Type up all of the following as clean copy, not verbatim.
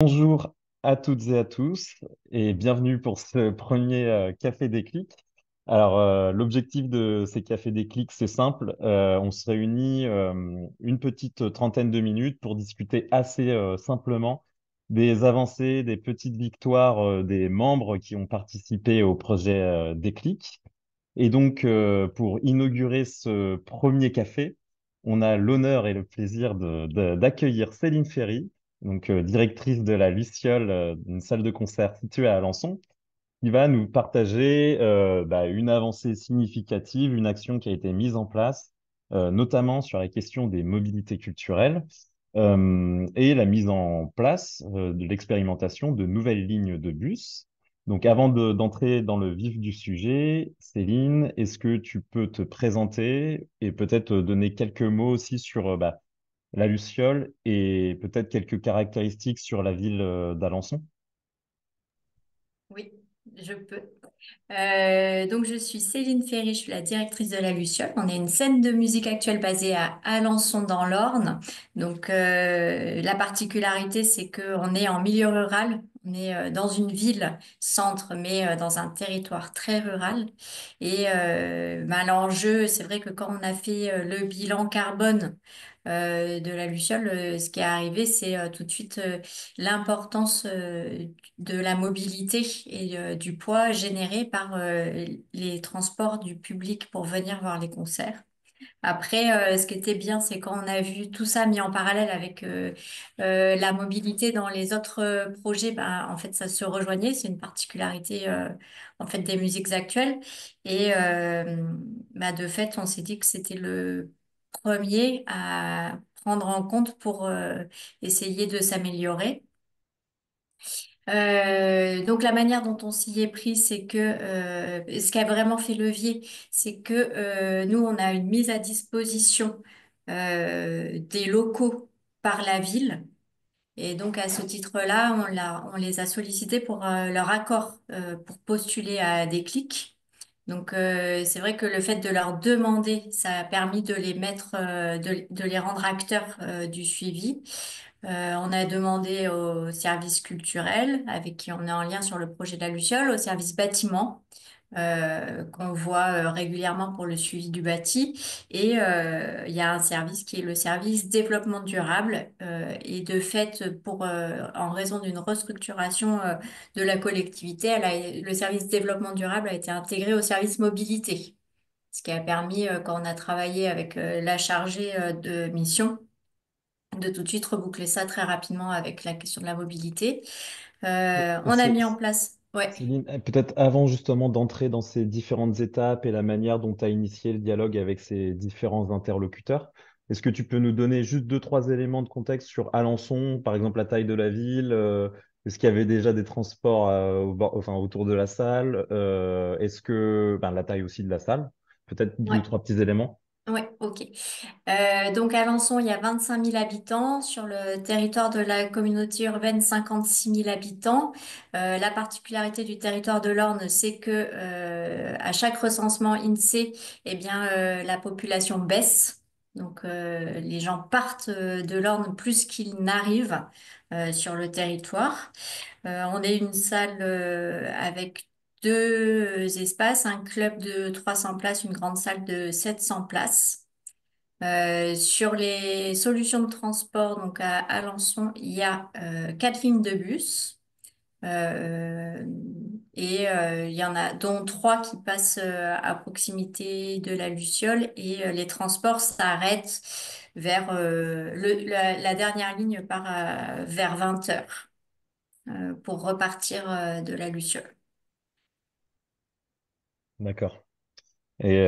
Bonjour à toutes et à tous et bienvenue pour ce premier Café Déclic. L'objectif de ces Cafés Déclic, c'est simple. On se réunit une petite trentaine de minutes pour discuter assez simplement des avancées, des petites victoires des membres qui ont participé au projet Déclic. Et donc, pour inaugurer ce premier café, on a l'honneur et le plaisir d'accueillir Céline Ferry, donc directrice de la Luciole, une salle de concert située à Alençon, qui va nous partager une avancée significative, une action qui a été mise en place, notamment sur la question des mobilités culturelles, et la mise en place de l'expérimentation de nouvelles lignes de bus. Donc, d'entrer dans le vif du sujet, Céline, est-ce que tu peux te présenter et peut-être donner quelques mots aussi sur la Luciole et peut-être quelques caractéristiques sur la ville d'Alençon? Oui, je peux. Donc, je suis Céline Ferry, je suis la directrice de la Luciole. On est une scène de musique actuelle basée à Alençon dans l'Orne. Donc, la particularité, c'est qu'on est en milieu rural. On est dans une ville centre, mais dans un territoire très rural. Et l'enjeu, c'est vrai que quand on a fait le bilan carbone de la Luciole, ce qui est arrivé, c'est tout de suite l'importance de la mobilité et du poids généré par les transports du public pour venir voir les concerts. Après, ce qui était bien, c'est quand on a vu tout ça mis en parallèle avec la mobilité dans les autres projets, en fait, ça se rejoignait. C'est une particularité en fait des musiques actuelles. Et de fait, on s'est dit que c'était le premier à prendre en compte pour essayer de s'améliorer. Donc la manière dont on s'y est pris, c'est que ce qui a vraiment fait levier, c'est que nous, on a une mise à disposition des locaux par la ville. Et donc à ce titre-là, on les a sollicités pour leur accord pour postuler à des clics. Donc c'est vrai que le fait de leur demander, ça a permis de les mettre, de les rendre acteurs du suivi. On a demandé au service culturel, avec qui on est en lien sur le projet de la Luciole, au service bâtiment, qu'on voit régulièrement pour le suivi du bâti. Et il y a un service qui est le service développement durable. Et de fait, en raison d'une restructuration de la collectivité, le service développement durable a été intégré au service mobilité. Ce qui a permis, quand on a travaillé avec la chargée de mission, de tout de suite reboucler ça très rapidement avec la question de la mobilité. On a C'est- mis en place, ouais, Céline, peut-être avant justement d'entrer dans ces différentes étapes et la manière dont tu as initié le dialogue avec ces différents interlocuteurs, est-ce que tu peux nous donner juste deux, trois éléments de contexte sur Alençon, par exemple la taille de la ville, est-ce qu'il y avait déjà des transports enfin, autour de la salle, est-ce que la taille aussi de la salle, peut-être deux ouais, ou trois petits éléments? ouais, ok. Donc à Alençon, il y a 25 000 habitants. Sur le territoire de la communauté urbaine, 56 000 habitants. La particularité du territoire de l'Orne, c'est que à chaque recensement INSEE, eh bien, la population baisse. Donc les gens partent de l'Orne plus qu'ils n'arrivent sur le territoire. On est une salle avec deux espaces, un club de 300 places, une grande salle de 700 places. Sur les solutions de transport, donc à Alençon, il y a quatre lignes de bus. Euh, il y en a dont trois qui passent à proximité de la Luciole et les transports s'arrêtent vers la dernière ligne part vers 20 heures pour repartir de la Luciole. D'accord. Et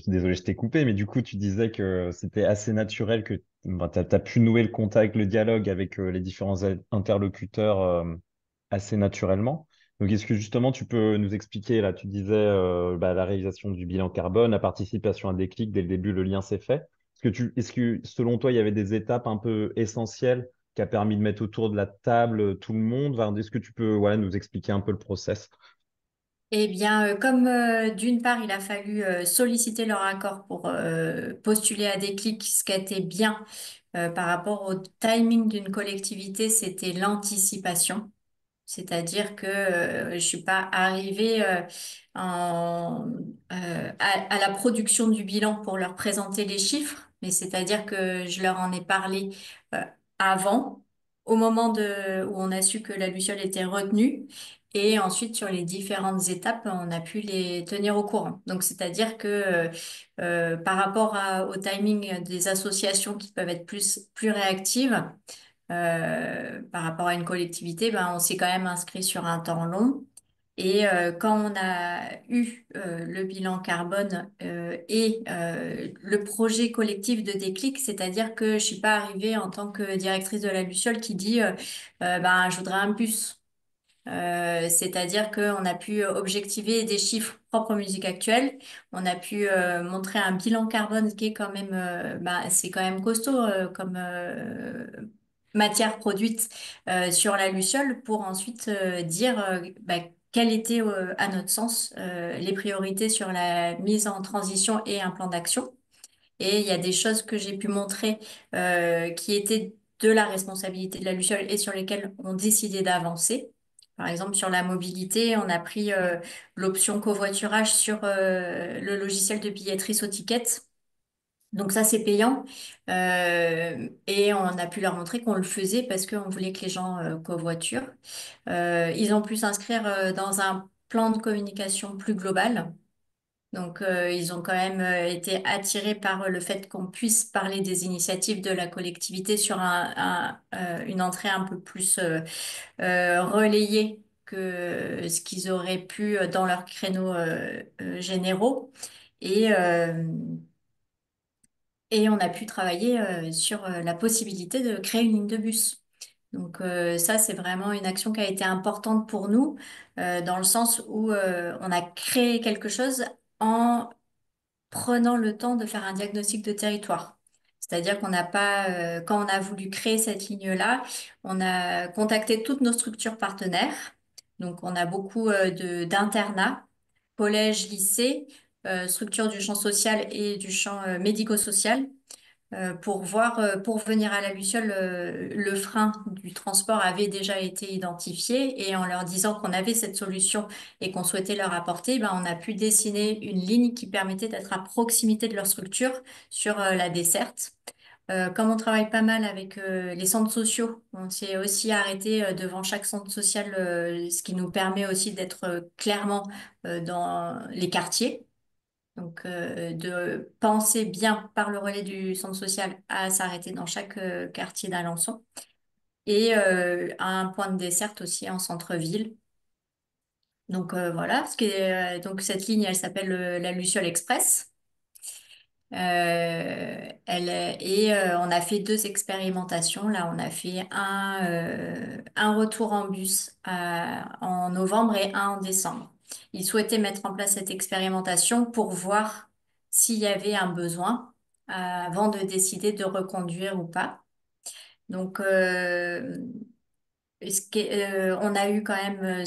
désolé, je t'ai coupé, mais du coup, tu disais que c'était assez naturel que tu as pu nouer le contact, le dialogue avec les différents interlocuteurs assez naturellement. Donc, est-ce que justement, tu peux nous expliquer, là, tu disais la réalisation du bilan carbone, la participation à Déclic, dès le début, le lien s'est fait. Est-ce que, selon toi, il y avait des étapes un peu essentielles qui a permis de mettre autour de la table tout le monde? Enfin, est-ce que tu peux nous expliquer un peu le process? Eh bien, comme d'une part, il a fallu solliciter leur accord pour postuler à des clics, ce qui était bien par rapport au timing d'une collectivité, c'était l'anticipation. C'est-à-dire que je suis pas arrivée à la production du bilan pour leur présenter les chiffres, mais c'est-à-dire que je leur en ai parlé euh, avant, au moment où on a su que la Luciole était retenue, et ensuite sur les différentes étapes, on a pu les tenir au courant. Donc c'est-à-dire que par rapport au timing des associations qui peuvent être plus réactives, par rapport à une collectivité, ben, on s'est quand même inscrit sur un temps long. Et quand on a eu le bilan carbone et le projet collectif de déclic, c'est-à-dire que je suis pas arrivée en tant que directrice de la Luciole qui dit ben, je voudrais un bus. C'est-à-dire qu'on a pu objectiver des chiffres propres aux musiques actuelles. On a pu montrer un bilan carbone qui est quand même, bah, c'est quand même costaud comme matière produite sur la Luciole pour ensuite dire bah, quelles étaient, à notre sens, les priorités sur la mise en transition et un plan d'action. Et il y a des choses que j'ai pu montrer qui étaient de la responsabilité de la Luciole et sur lesquelles on décidé d'avancer. Par exemple, sur la mobilité, on a pris l'option covoiturage sur le logiciel de billetterie Soticket. Donc ça, c'est payant. Et on a pu leur montrer qu'on le faisait parce qu'on voulait que les gens covoiturent. Ils ont pu s'inscrire dans un plan de communication plus global. Donc, ils ont quand même été attirés par le fait qu'on puisse parler des initiatives de la collectivité sur une entrée un peu plus relayée que ce qu'ils auraient pu dans leurs créneaux généraux. Et, euh, et on a pu travailler sur la possibilité de créer une ligne de bus. Donc ça, c'est vraiment une action qui a été importante pour nous, dans le sens où on a créé quelque chose en prenant le temps de faire un diagnostic de territoire. C'est-à-dire qu'on n'a pas, quand on a voulu créer cette ligne-là, on a contacté toutes nos structures partenaires. Donc, on a beaucoup d'internats, collèges, lycées, structures du champ social et du champ médico-social pour voir, pour venir à la Luciole, le frein du transport avait déjà été identifié et en leur disant qu'on avait cette solution et qu'on souhaitait leur apporter, ben, on a pu dessiner une ligne qui permettait d'être à proximité de leur structure sur la desserte. Comme on travaille pas mal avec les centres sociaux, on s'est aussi arrêté devant chaque centre social, ce qui nous permet aussi d'être clairement dans les quartiers. Donc, de penser bien par le relais du centre social à s'arrêter dans chaque quartier d'Alençon et à un point de desserte aussi en centre-ville. Donc voilà, donc cette ligne, elle s'appelle la Luciole Express. On a fait deux expérimentations. Là, on a fait un retour en bus en novembre et un en décembre. Ils souhaitaient mettre en place cette expérimentation pour voir s'il y avait un besoin avant de décider de reconduire ou pas. Donc, on a eu quand même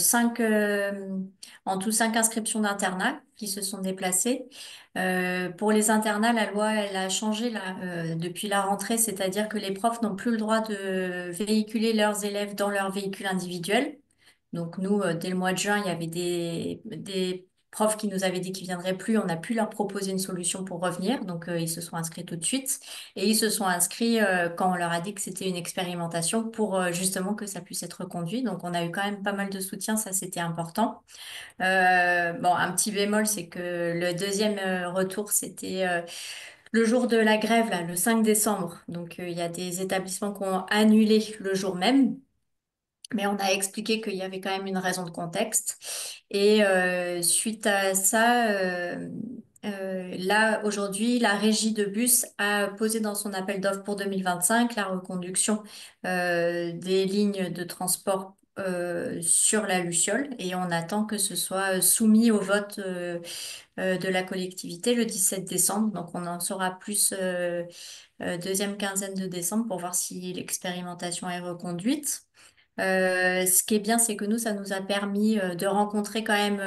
en tout cinq inscriptions d'internat qui se sont déplacées. Pour les internats, la loi, elle a changé là, depuis la rentrée, c'est-à-dire que les profs n'ont plus le droit de véhiculer leurs élèves dans leur véhicule individuel. Donc nous, dès le mois de juin, il y avait des profs qui nous avaient dit qu'ils viendraient plus. On a pu leur proposer une solution pour revenir. Donc ils se sont inscrits tout de suite. Et ils se sont inscrits quand on leur a dit que c'était une expérimentation pour justement que ça puisse être reconduit. Donc on a eu quand même pas mal de soutien, ça c'était important. Bon, un petit bémol, c'est que le deuxième retour, c'était le jour de la grève, là, le 5 décembre. Donc il y a des établissements qui ont annulé le jour même. Mais on a expliqué qu'il y avait quand même une raison de contexte. Et suite à ça, là, aujourd'hui, la régie de bus a posé dans son appel d'offres pour 2025 la reconduction des lignes de transport sur la Luciole. Et on attend que ce soit soumis au vote de la collectivité le 17 décembre. Donc, on en saura plus deuxième quinzaine de décembre pour voir si l'expérimentation est reconduite. Ce qui est bien, c'est que nous, ça nous a permis de rencontrer quand même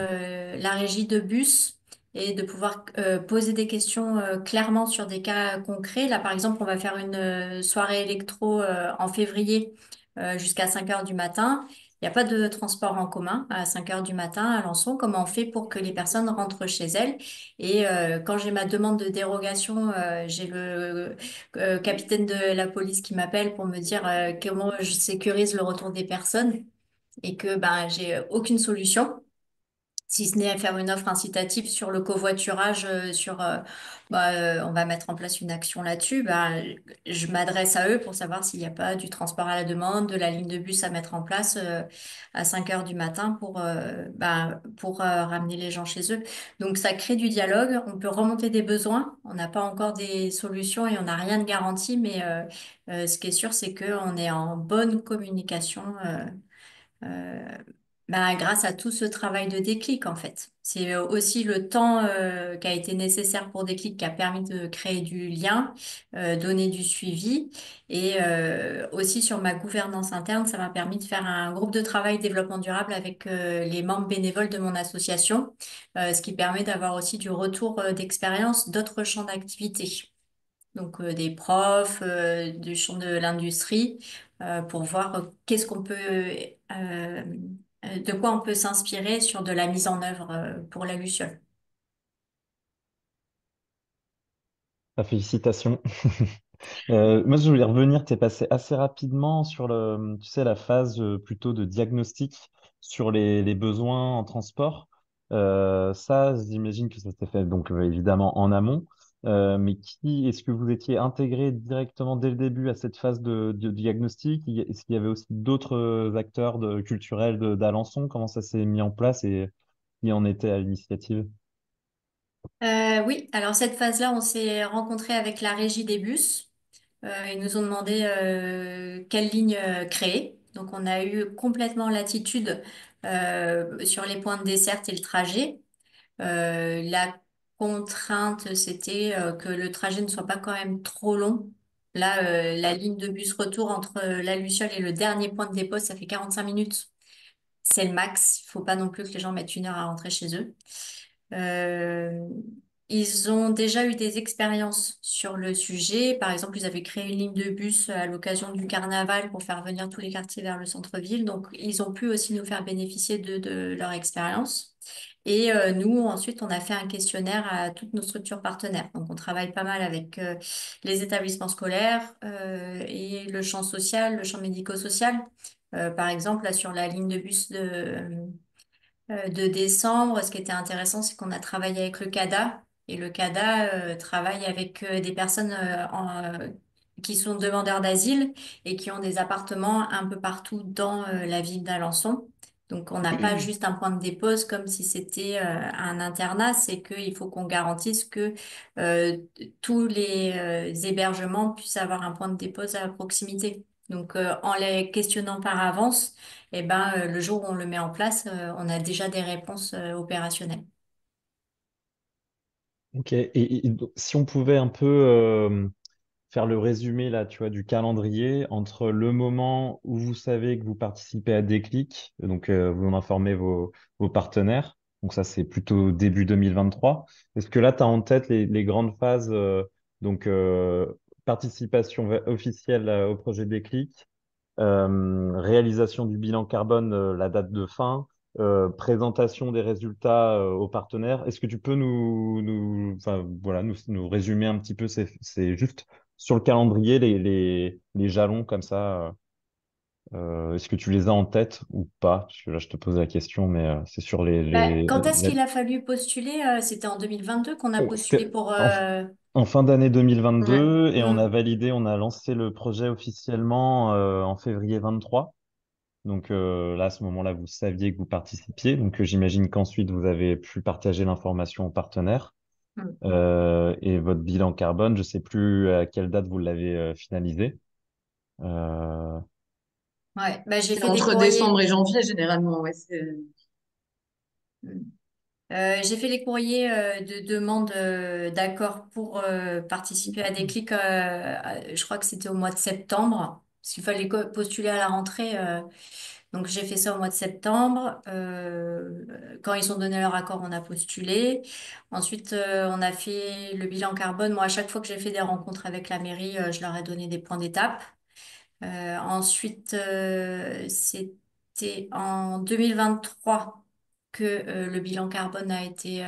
la régie de bus et de pouvoir poser des questions clairement sur des cas concrets. Là, par exemple, on va faire une soirée électro en février jusqu'à 5 heures du matin. Il n'y a pas de transport en commun à 5 heures du matin à Alençon. Comment on fait pour que les personnes rentrent chez elles? Et quand j'ai ma demande de dérogation, j'ai le capitaine de la police qui m'appelle pour me dire comment je sécurise le retour des personnes et que ben j'ai aucune solution si ce n'est à faire une offre incitative sur le covoiturage, on va mettre en place une action là-dessus, bah, je m'adresse à eux pour savoir s'il n'y a pas du transport à la demande, de la ligne de bus à mettre en place à 5 heures du matin pour ramener les gens chez eux. Donc ça crée du dialogue, on peut remonter des besoins, on n'a pas encore des solutions et on n'a rien de garanti, mais ce qui est sûr, c'est qu'on est en bonne communication. Euh, Grâce à tout ce travail de déclic, en fait. C'est aussi le temps qui a été nécessaire pour Déclic qui a permis de créer du lien, donner du suivi. Et aussi sur ma gouvernance interne, ça m'a permis de faire un groupe de travail développement durable avec les membres bénévoles de mon association, ce qui permet d'avoir aussi du retour d'expérience d'autres champs d'activité. Donc des profs du champ de l'industrie pour voir qu'est-ce qu'on peut de quoi on peut s'inspirer sur de la mise en œuvre pour la Luciole. Félicitations. Moi, je voulais revenir, tu es passé assez rapidement sur tu sais, la phase plutôt de diagnostic sur les besoins en transport. Ça, j'imagine que ça s'est fait donc évidemment en amont. Mais est-ce que vous étiez intégré directement dès le début à cette phase de diagnostic? Est-ce qu'il y avait aussi d'autres acteurs culturels d'Alençon? Comment ça s'est mis en place et qui en était à l'initiative? Oui, alors cette phase-là, on s'est rencontré avec la régie des bus. Ils nous ont demandé quelle ligne créer. Donc on a eu complètement l'attitude sur les points de desserte et le trajet. La contrainte, c'était que le trajet ne soit pas quand même trop long. Là, la ligne de bus retour entre la Luciole et le dernier point de dépôt, ça fait 45 minutes. C'est le max. Il faut pas non plus que les gens mettent 1 heure à rentrer chez eux. Euh, Ils ont déjà eu des expériences sur le sujet. Par exemple, ils avaient créé une ligne de bus à l'occasion du carnaval pour faire venir tous les quartiers vers le centre-ville. Donc, ils ont pu aussi nous faire bénéficier de leur expérience. Et nous, ensuite, on a fait un questionnaire à toutes nos structures partenaires. Donc, on travaille pas mal avec les établissements scolaires et le champ social, le champ médico-social. Par exemple, là, sur la ligne de bus de décembre, ce qui était intéressant, c'est qu'on a travaillé avec le CADA. Et le CADA travaille avec des personnes qui sont demandeurs d'asile et qui ont des appartements un peu partout dans la ville d'Alençon. Donc, on n'a pas juste un point de dépose comme si c'était un internat, c'est qu'il faut qu'on garantisse que euh, tous les hébergements puissent avoir un point de dépose à proximité. Donc, en les questionnant par avance, eh ben, le jour où on le met en place, on a déjà des réponses opérationnelles. Ok, donc, si on pouvait un peu faire le résumé là, tu vois, du calendrier entre le moment où vous savez que vous participez à Déclic, donc vous en informez vos partenaires, donc ça c'est plutôt début 2023. Est-ce que là tu as en tête les grandes phases, donc participation officielle au projet Déclic, réalisation du bilan carbone, la date de fin, présentation des résultats aux partenaires. Est-ce que tu peux enfin, voilà, nous résumer un petit peu, c'est juste sur le calendrier, les jalons comme ça, est-ce que tu les as en tête ou pas? Parce que là, je te pose la question, mais c'est sur Bah, quand est-ce qu'il a fallu postuler? C'était en 2022 qu'on a postulé C'était pour... en fin d'année Ouais. 2022 et on a Mm. validé, on a lancé le projet officiellement en février 23. Donc là, à ce moment-là, vous saviez que vous participiez. Donc j'imagine qu'ensuite, vous avez pu partager l'information aux partenaires. Mm. Et votre bilan carbone, je sais plus à quelle date vous l'avez finalisé. Euh, Ouais. Bah, j'ai C'est fait des entre décembre courriers. et janvier, généralement. Ouais, Mm. J'ai fait les courriers de demande d'accord pour participer à Déclic. Je crois que c'était au mois de septembre. parce qu'il fallait postuler à la rentrée. Donc j'ai fait ça au mois de septembre. Quand ils ont donné leur accord, on a postulé. Ensuite, on a fait le bilan carbone. Moi, à chaque fois que j'ai fait des rencontres avec la mairie, je leur ai donné des points d'étape. Ensuite, c'était en 2023 que le bilan carbone a été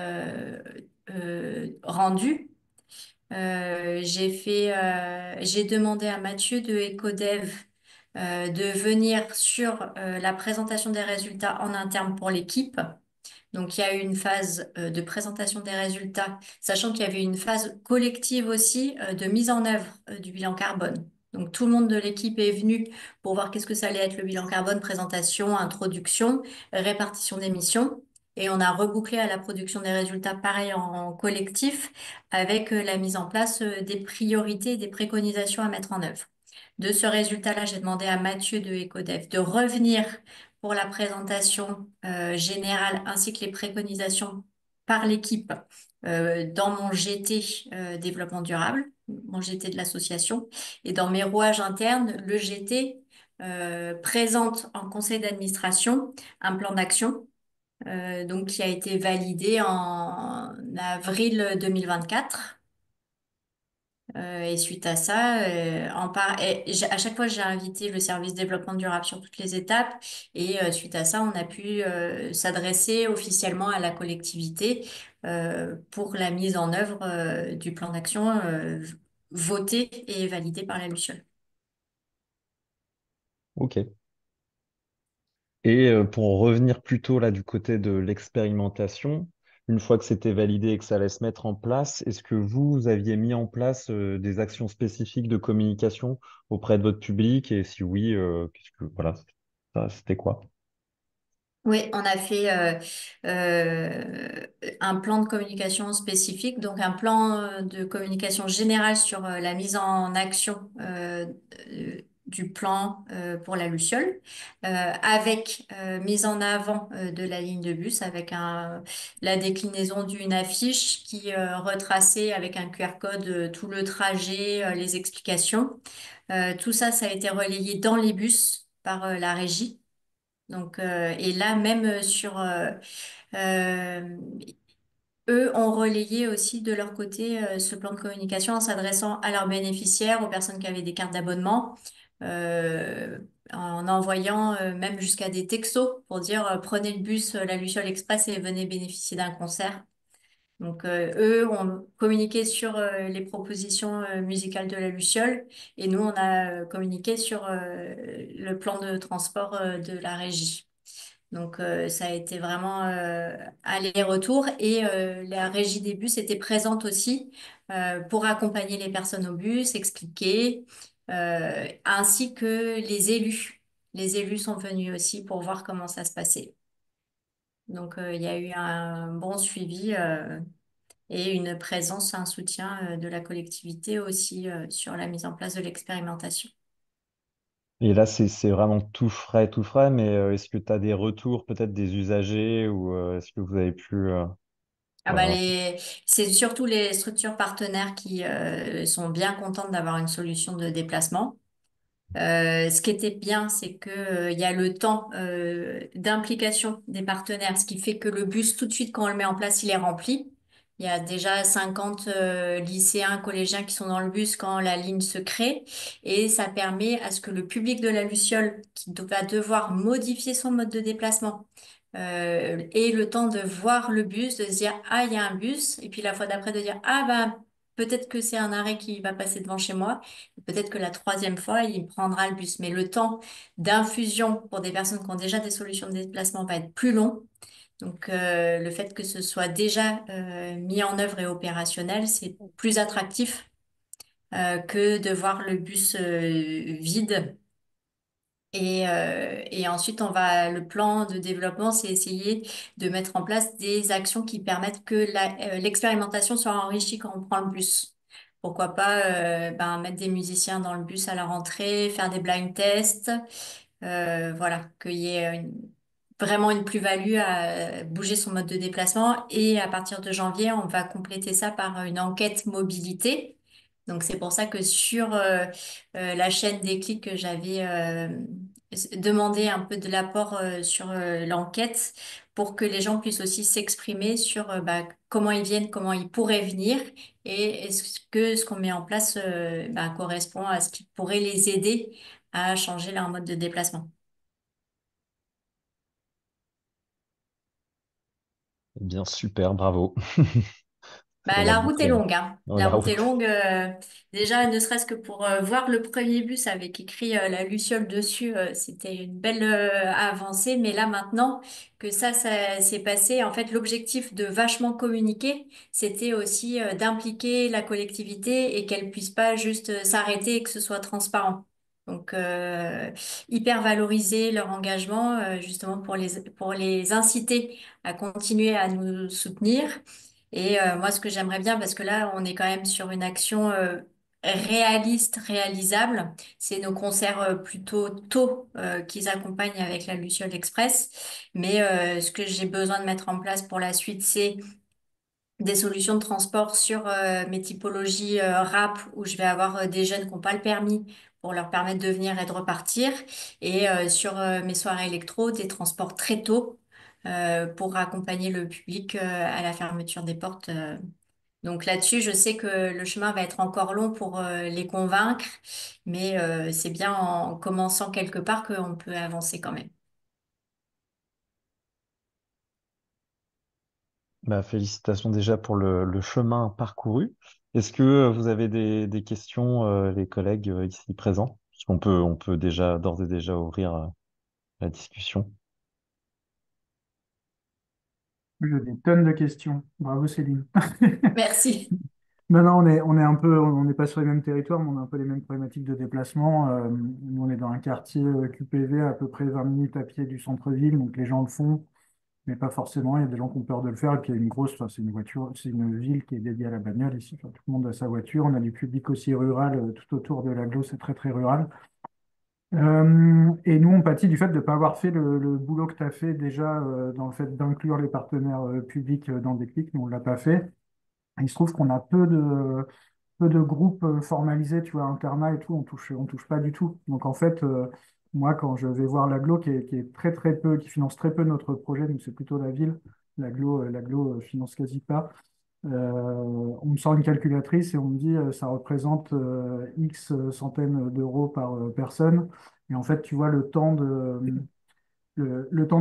rendu. J'ai demandé à Mathieu de Ecodev de venir sur la présentation des résultats en interne pour l'équipe. Donc, il y a eu une phase de présentation des résultats, sachant qu'il y avait une phase collective aussi de mise en œuvre du bilan carbone. Donc, tout le monde de l'équipe est venu pour voir qu'est-ce que ça allait être le bilan carbone, présentation, introduction, répartition des missions. Et on a rebouclé à la production des résultats, pareil en collectif, avec la mise en place des priorités et des préconisations à mettre en œuvre. De ce résultat-là, j'ai demandé à Mathieu de Ecodev de revenir pour la présentation générale ainsi que les préconisations par l'équipe dans mon GT développement durable, mon GT de l'association, et dans mes rouages internes, le GT présente en conseil d'administration un plan d'action donc qui a été validé en avril 2024. Et suite à ça, à chaque fois, j'ai invité le service développement durable sur toutes les étapes. Et suite à ça, on a pu s'adresser officiellement à la collectivité pour la mise en œuvre du plan d'action voté et validé par la Luciole. Ok. Et pour revenir plutôt là du côté de l'expérimentation, une fois que c'était validé et que ça allait se mettre en place, est-ce que vous aviez mis en place des actions spécifiques de communication auprès de votre public? Et si oui, voilà, c'était quoi? Oui, on a fait un plan de communication spécifique, donc un plan de communication générale sur la mise en action du plan pour la Luciole, avec mise en avant de la ligne de bus, avec la déclinaison d'une affiche qui retraçait avec un QR code tout le trajet, les explications. Tout ça, ça a été relayé dans les bus par la régie. Donc, et là, même euh, eux ont relayé aussi de leur côté ce plan de communication en s'adressant à leurs bénéficiaires, aux personnes qui avaient des cartes d'abonnement, euh, en envoyant même jusqu'à des textos pour dire prenez le bus la Luciole Express et venez bénéficier d'un concert. Donc, eux ont communiqué sur les propositions musicales de la Luciole et nous, on a communiqué sur le plan de transport de la régie. Donc, ça a été vraiment aller-retour et la régie des bus était présente aussi pour accompagner les personnes au bus, expliquer, ainsi que les élus. Les élus sont venus aussi pour voir comment ça se passait. Donc, il y a eu un bon suivi et une présence, un soutien de la collectivité aussi sur la mise en place de l'expérimentation. Et là, c'est vraiment tout frais, mais est-ce que tu as des retours peut-être des usagers ou est-ce que vous avez pu... Ah bah voilà. c'est surtout les structures partenaires qui sont bien contentes d'avoir une solution de déplacement. Ce qui était bien, c'est que, il y a le temps d'implication des partenaires, ce qui fait que le bus, tout de suite, quand on le met en place, il est rempli. Il y a déjà 50 lycéens, collégiens qui sont dans le bus quand la ligne se crée. Et ça permet à ce que le public de la Luciole, qui va devoir modifier son mode de déplacement, ait le temps de voir le bus, de se dire, ah, il y a un bus. Et puis la fois d'après, de dire, ah, bah, peut-être que c'est un arrêt qui va passer devant chez moi. Peut-être que la troisième fois, il prendra le bus. Mais le temps d'infusion pour des personnes qui ont déjà des solutions de déplacement va être plus long. Donc, le fait que ce soit déjà mis en œuvre et opérationnel, c'est plus attractif que de voir le bus vide. Et ensuite, le plan de développement, c'est essayer de mettre en place des actions qui permettent que l'expérimentation soit enrichie quand on prend le bus. Pourquoi pas mettre des musiciens dans le bus à la rentrée, faire des blind tests, voilà, qu'il y ait vraiment une plus-value à bouger son mode de déplacement. Et à partir de janvier, on va compléter ça par une enquête mobilité Donc c'est pour ça que sur la chaîne Déclic que j'avais demandé un peu de l'apport sur l'enquête pour que les gens puissent aussi s'exprimer sur bah, comment ils viennent, comment ils pourraient venir et est-ce que ce qu'on met en place bah, correspond à ce qui pourrait les aider à changer leur mode de déplacement. Eh bien, super, bravo. Ça Bah, va la beaucoup route est très vite. longue, hein. Oh, La la route est route. longue. Déjà, ne serait-ce que pour voir le premier bus avec écrit la Luciole dessus, c'était une belle avancée. Mais là, maintenant que ça s'est passé, en fait, l'objectif de vachement communiquer, c'était aussi d'impliquer la collectivité et qu'elle puisse pas juste s'arrêter et que ce soit transparent. Donc, hyper valoriser leur engagement, justement pour les inciter à continuer à nous soutenir. Et moi, ce que j'aimerais bien, parce que là, on est quand même sur une action réaliste, réalisable, c'est nos concerts plutôt tôt qu'ils accompagnent avec la Luciole Express. Mais ce que j'ai besoin de mettre en place pour la suite, c'est des solutions de transport sur mes typologies rap où je vais avoir des jeunes qui n'ont pas le permis pour leur permettre de venir et de repartir. Et sur mes soirées électro, des transports très tôt pour accompagner le public à la fermeture des portes. Donc là-dessus, je sais que le chemin va être encore long pour les convaincre, mais c'est bien en commençant quelque part qu'on peut avancer quand même. Bah, félicitations déjà pour le chemin parcouru. Est-ce que vous avez des questions, les collègues ici présents? Parce on peut déjà, d'ores et déjà ouvrir la discussion. J'ai des tonnes de questions. Bravo Céline. Merci. Non, non, on est un peu, on n'est pas sur les mêmes territoires, mais on a un peu les mêmes problématiques de déplacement. Nous, on est dans un quartier QPV à peu près 20 minutes à pied du centre-ville, donc les gens le font, mais pas forcément. Il y a des gens qui ont peur de le faire, et puis il y a une grosse, enfin, c'est une voiture, c'est une ville qui est dédiée à la bagnole ici. Enfin, tout le monde a sa voiture. On a du public aussi rural tout autour de l'agglo, c'est très très rural. Et nous, on pâtit du fait de ne pas avoir fait le boulot que tu as fait déjà dans le fait d'inclure les partenaires publics dans Déclic. Nous, on ne l'a pas fait. Il se trouve qu'on a peu de groupes formalisés, tu vois, internat et tout, on touche pas du tout. Donc en fait, moi, quand je vais voir l'agglo qui est très très peu, qui finance très peu notre projet, donc c'est plutôt la ville, l'agglo finance quasi pas. On me sort une calculatrice et on me dit ça représente X centaines d'euros par personne. Et en fait, tu vois, le temps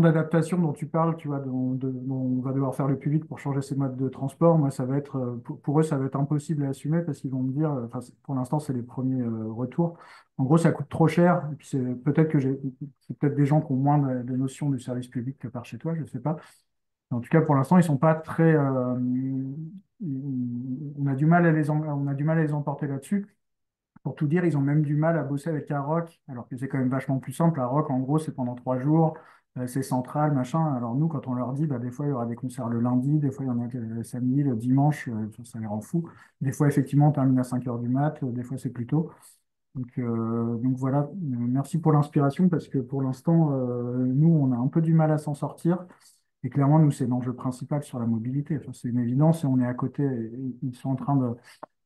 d'adaptation dont tu parles, tu vois, dont on va devoir faire le public pour changer ses modes de transport, moi, ça va être, pour eux, ça va être impossible à assumer parce qu'ils vont me dire, enfin, pour l'instant, c'est les premiers retours. En gros, ça coûte trop cher. Et puis, c'est peut-être des gens qui ont moins de notions du service public que par chez toi, je sais pas. En tout cas, pour l'instant, ils sont pas très. On a du mal on a du mal à les emporter là-dessus. Pour tout dire, ils ont même du mal à bosser avec un rock, alors que c'est quand même vachement plus simple. Un rock, en gros, c'est pendant 3 jours, c'est central, machin. Alors nous, quand on leur dit, bah, des fois, il y aura des concerts le lundi, des fois, il y en a le samedi, le dimanche, ça les rend fous. Des fois, effectivement, on termine à 5 heures du mat, des fois, c'est plus tôt. Donc voilà, merci pour l'inspiration, parce que pour l'instant, nous, on a un peu du mal à s'en sortir. Et clairement, nous, c'est l'enjeu principal sur la mobilité. Enfin, c'est une évidence et on est à côté. Et ils sont en train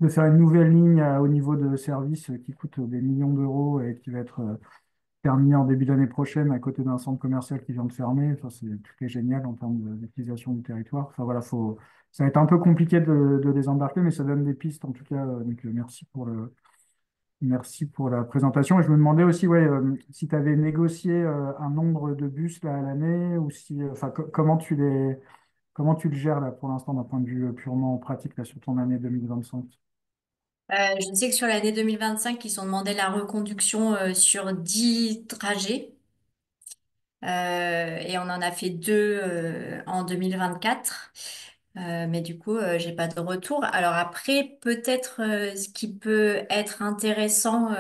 de faire une nouvelle ligne au niveau de service qui coûte des millions d'euros et qui va être terminée en début d'année prochaine à côté d'un centre commercial qui vient de fermer. Enfin, tout est génial en termes d'utilisation du territoire. Enfin, voilà, ça va être un peu compliqué de les embarquer, mais ça donne des pistes en tout cas. Donc, merci pour la présentation. Et je me demandais aussi ouais, si tu avais négocié un nombre de bus là, à l'année ou si, enfin, comment tu le gères là pour l'instant d'un point de vue purement pratique là, sur ton année 2025? Je sais que sur l'année 2025, ils ont demandé la reconduction sur 10 trajets et on en a fait deux en 2024. Mais du coup, j'ai pas de retour. Alors après, peut-être ce qui peut être intéressant,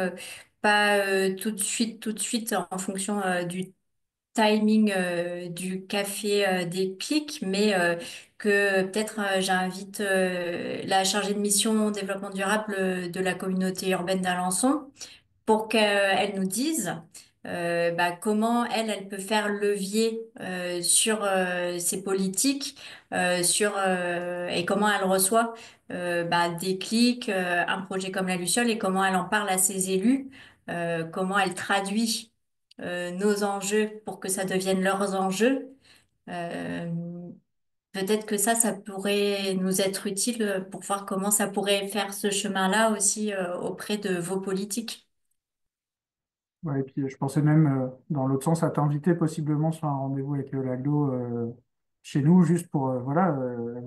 pas tout de suite en fonction du timing du café des clics, mais que peut-être j'invite la chargée de mission développement durable de la communauté urbaine d'Alençon pour qu'elle nous dise comment elle peut faire levier sur ses politiques, et comment elle reçoit des clics, un projet comme la Luciole et comment elle en parle à ses élus, comment elle traduit nos enjeux pour que ça devienne leurs enjeux. Euh, Peut-être que ça pourrait nous être utile pour voir comment ça pourrait faire ce chemin-là aussi auprès de vos politiques. Ouais, et puis je pensais même dans l'autre sens à t'inviter possiblement sur un rendez-vous avec l'aglo chez nous, juste pour voilà,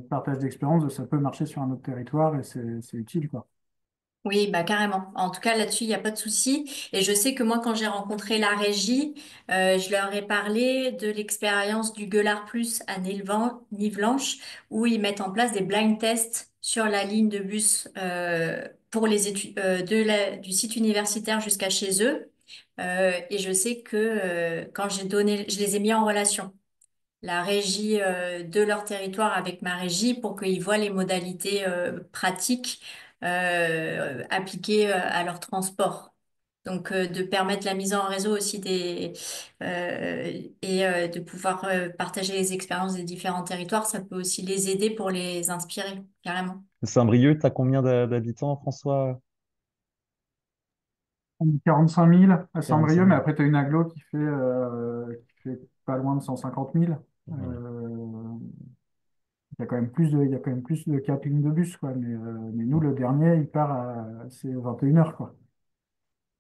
partage d'expérience, ça peut marcher sur un autre territoire et c'est utile, quoi. Oui, bah carrément. En tout cas, là-dessus, il n'y a pas de souci. Et je sais que moi, quand j'ai rencontré la régie, je leur ai parlé de l'expérience du Gueulard Plus à Nivlanche, où ils mettent en place des blind tests sur la ligne de bus pour les études du site universitaire jusqu'à chez eux. Et je sais que quand je les ai mis en relation la régie de leur territoire avec ma régie pour qu'ils voient les modalités pratiques appliquées à leur transport. Donc, de permettre la mise en réseau aussi de pouvoir partager les expériences des différents territoires, ça peut aussi les aider pour les inspirer, carrément. Saint-Brieuc, t'as combien d'habitants, François? On dit 45 000 à 45 Saint-Brieuc, mais 000. après, tu as une agglo qui fait pas loin de 150 000. Ouais. Il y a quand même il y a quand même plus de 4 lignes de bus, quoi. Mais nous, le dernier, c'est 21 heures, quoi.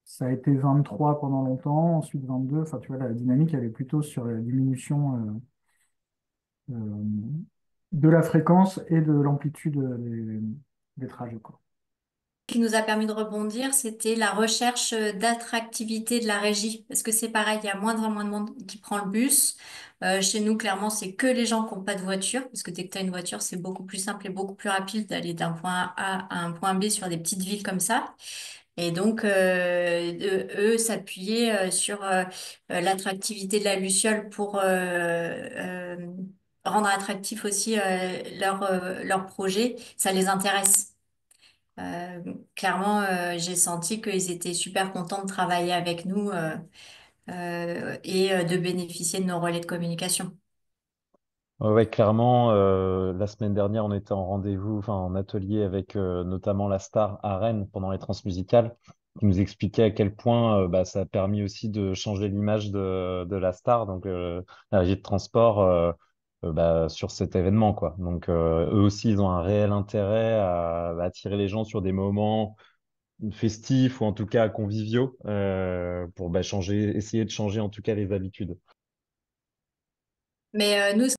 Ça a été 23 pendant longtemps, ensuite 22. Enfin, tu vois, la dynamique, elle est plutôt sur la diminution euh, de la fréquence et de l'amplitude des trajets, quoi. Qui nous a permis de rebondir, c'était la recherche d'attractivité de la régie. Parce que c'est pareil, il y a moins de monde qui prend le bus. Chez nous, clairement, c'est que les gens qui n'ont pas de voiture. Parce que dès que tu as une voiture, c'est beaucoup plus simple et beaucoup plus rapide d'aller d'un point A à un point B sur des petites villes comme ça. Et donc, eux s'appuyaient sur l'attractivité de la Luciole pour rendre attractif aussi leur projet. Ça les intéresse. Clairement, j'ai senti qu'ils étaient super contents de travailler avec nous et de bénéficier de nos relais de communication. Ouais, ouais, clairement, la semaine dernière, on était en rendez-vous, enfin en atelier avec notamment la star à Rennes pendant les transmusicales, qui nous expliquait à quel point ça a permis aussi de changer l'image de la star, donc la régie de transport sur cet événement, quoi. Donc eux aussi, ils ont un réel intérêt à attirer les gens sur des moments festifs ou en tout cas conviviaux pour changer, essayer de changer en tout cas les habitudes. Mais nous,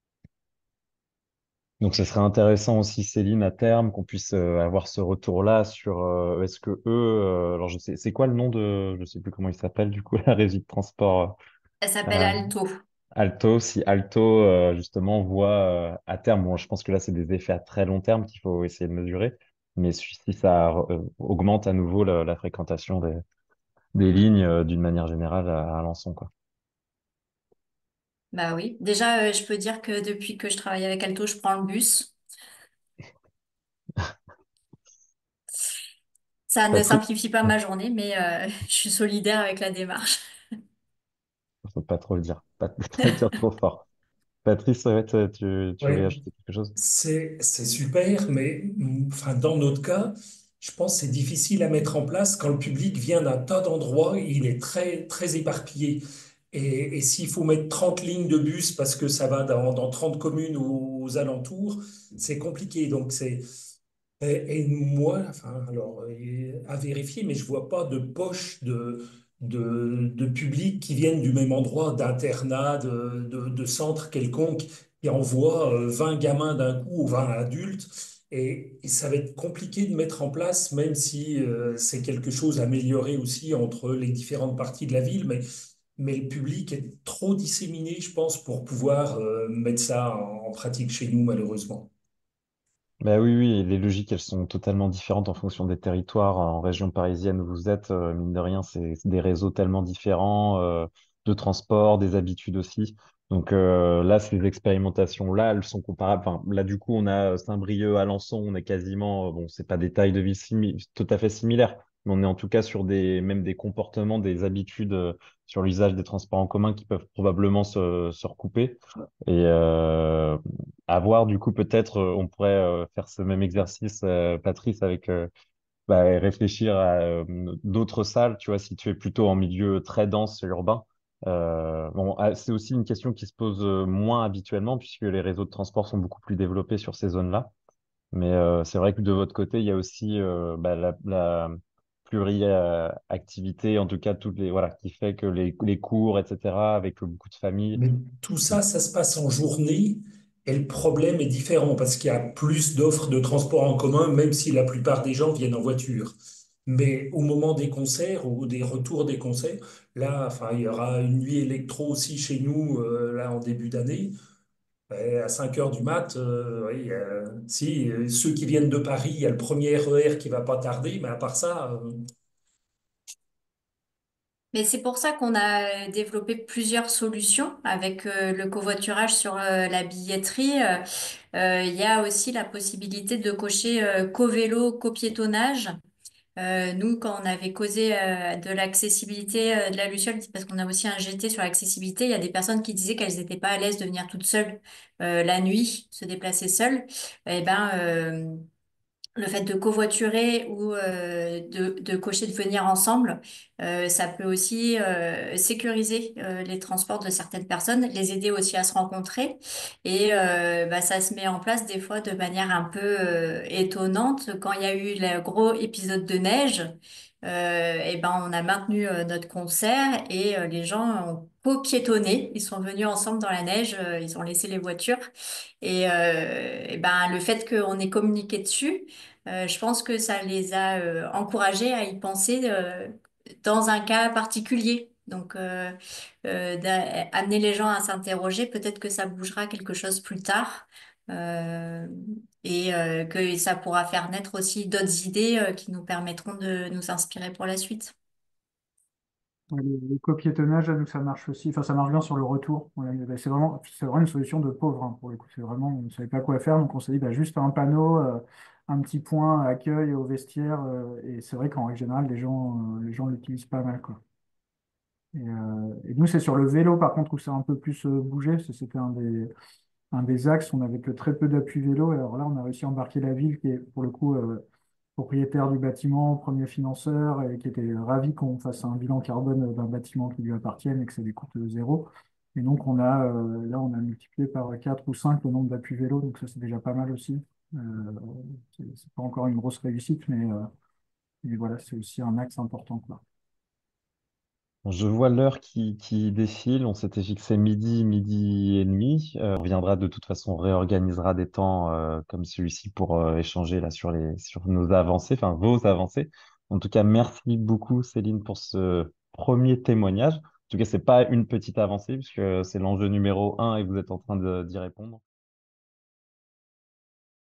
Donc, ce serait intéressant aussi, Céline, à terme, qu'on puisse avoir ce retour-là sur est-ce que eux, alors je sais, c'est quoi le nom de, je sais plus comment il s'appelle du coup, la régie de transport elle s'appelle euh, Alto. Alto, si Alto justement voit à terme, bon, je pense que là c'est des effets à très long terme qu'il faut essayer de mesurer, mais si ça augmente à nouveau la fréquentation des lignes d'une manière générale à Alençon, quoi. Bah oui. Déjà, je peux dire que depuis que je travaille avec Alto, je prends le bus. Ça ne Patrick, simplifie pas ma journée, mais je suis solidaire avec la démarche. faut pas trop le dire, pas le dire trop fort. Patrice, ouais, tu voulais Ouais, ajouter quelque chose? c'est super, mais enfin, dans notre cas, je pense que c'est difficile à mettre en place quand le public vient d'un tas d'endroits et il est très, très éparpillé. Et s'il faut mettre 30 lignes de bus parce que ça va dans 30 communes aux alentours, c'est compliqué. Donc, et moi, enfin, alors, à vérifier, mais je vois pas de poche de public qui viennent du même endroit, d'internat, de centre quelconque, qui envoie 20 gamins d'un coup ou 20 adultes. Et ça va être compliqué de mettre en place, même si c'est quelque chose à améliorer aussi entre les différentes parties de la ville. Mais le public est trop disséminé, je pense, pour pouvoir mettre ça en pratique chez nous, malheureusement. Bah oui, oui, et les logiques, elles sont totalement différentes en fonction des territoires. En région parisienne où vous êtes, mine de rien, c'est des réseaux tellement différents de transport, des habitudes aussi. Donc là, ces expérimentations-là, elles sont comparables. Enfin, là, du coup, on a Saint-Brieuc, Alençon, on est quasiment, bon, c'est pas des tailles de ville tout à fait similaires, mais on est en tout cas sur même des comportements, des habitudes sur l'usage des transports en commun qui peuvent probablement se recouper. Et à voir, du coup, peut-être, on pourrait faire ce même exercice, Patrice, avec réfléchir à d'autres salles, tu vois, si tu es plutôt en milieu très dense et urbain. C'est aussi une question qui se pose moins habituellement, puisque les réseaux de transport sont beaucoup plus développés sur ces zones-là. Mais c'est vrai que de votre côté, il y a aussi la pluri-activité, en tout cas, voilà, qui fait que les cours, etc., avec beaucoup de familles. Mais tout ça, ça se passe en journée et le problème est différent parce qu'il y a plus d'offres de transport en commun, même si la plupart des gens viennent en voiture. Mais au moment des concerts ou des retours des concerts, là, enfin, il y aura une nuit électro aussi chez nous, là, en début d'année. Et à 5 heures du mat, oui, si, ceux qui viennent de Paris, il y a le premier RER qui va pas tarder, mais à part ça, Mais c'est pour ça qu'on a développé plusieurs solutions avec le covoiturage sur la billetterie. Il y a aussi la possibilité de cocher co-vélo, copiétonnage. Nous, quand on avait causé de l'accessibilité de la Luciole, parce qu'on a aussi un GT sur l'accessibilité, il y a des personnes qui disaient qu'elles n'étaient pas à l'aise de venir toutes seules la nuit, se déplacer seules. Eh ben, le fait de covoiturer ou de cocher de venir ensemble, ça peut aussi sécuriser les transports de certaines personnes, les aider aussi à se rencontrer. Et ça se met en place des fois de manière un peu étonnante. Quand il y a eu le gros épisode de neige, on a maintenu notre concert et les gens ont co-piétonné. Ils sont venus ensemble dans la neige, ils ont laissé les voitures. Le fait qu'on ait communiqué dessus, je pense que ça les a encouragés à y penser dans un cas particulier. Donc, amener les gens à s'interroger, peut-être que ça bougera quelque chose plus tard euh, que ça pourra faire naître aussi d'autres idées qui nous permettront de nous inspirer pour la suite. Ouais, le copiétonnage, là, nous, ça marche aussi. Enfin, ça marche bien sur le retour. Ouais, bah, c'est vraiment une solution de pauvre, hein, pour le coup. C'est vraiment, on ne savait pas quoi faire, donc on s'est dit, bah, juste un panneau, un petit point accueil au vestiaire. Et c'est vrai qu'en règle générale, les gens l'utilisent pas mal, quoi. Et nous, c'est sur le vélo, par contre, où c'est un peu plus bougé. C'était un des axes. On n'avait que très peu d'appui vélo. Et alors là, on a réussi à embarquer la ville, qui est, pour le coup, propriétaire du bâtiment, premier financeur, et qui était ravi qu'on fasse un bilan carbone d'un bâtiment qui lui appartienne et que ça lui coûte zéro. Et donc, on a multiplié par 4 ou 5 le nombre d'appuis vélo, donc ça, c'est déjà pas mal aussi. Euh, c'est pas encore une grosse réussite, mais voilà, c'est aussi un axe important, quoi. Je vois l'heure qui défile. On s'était fixé midi, midi et demi. On reviendra de toute façon, on réorganisera des temps comme celui-ci pour échanger là sur nos avancées, enfin vos avancées. En tout cas, merci beaucoup Céline pour ce premier témoignage. En tout cas, c'est pas une petite avancée puisque c'est l'enjeu numéro 1 et vous êtes en train d'y répondre.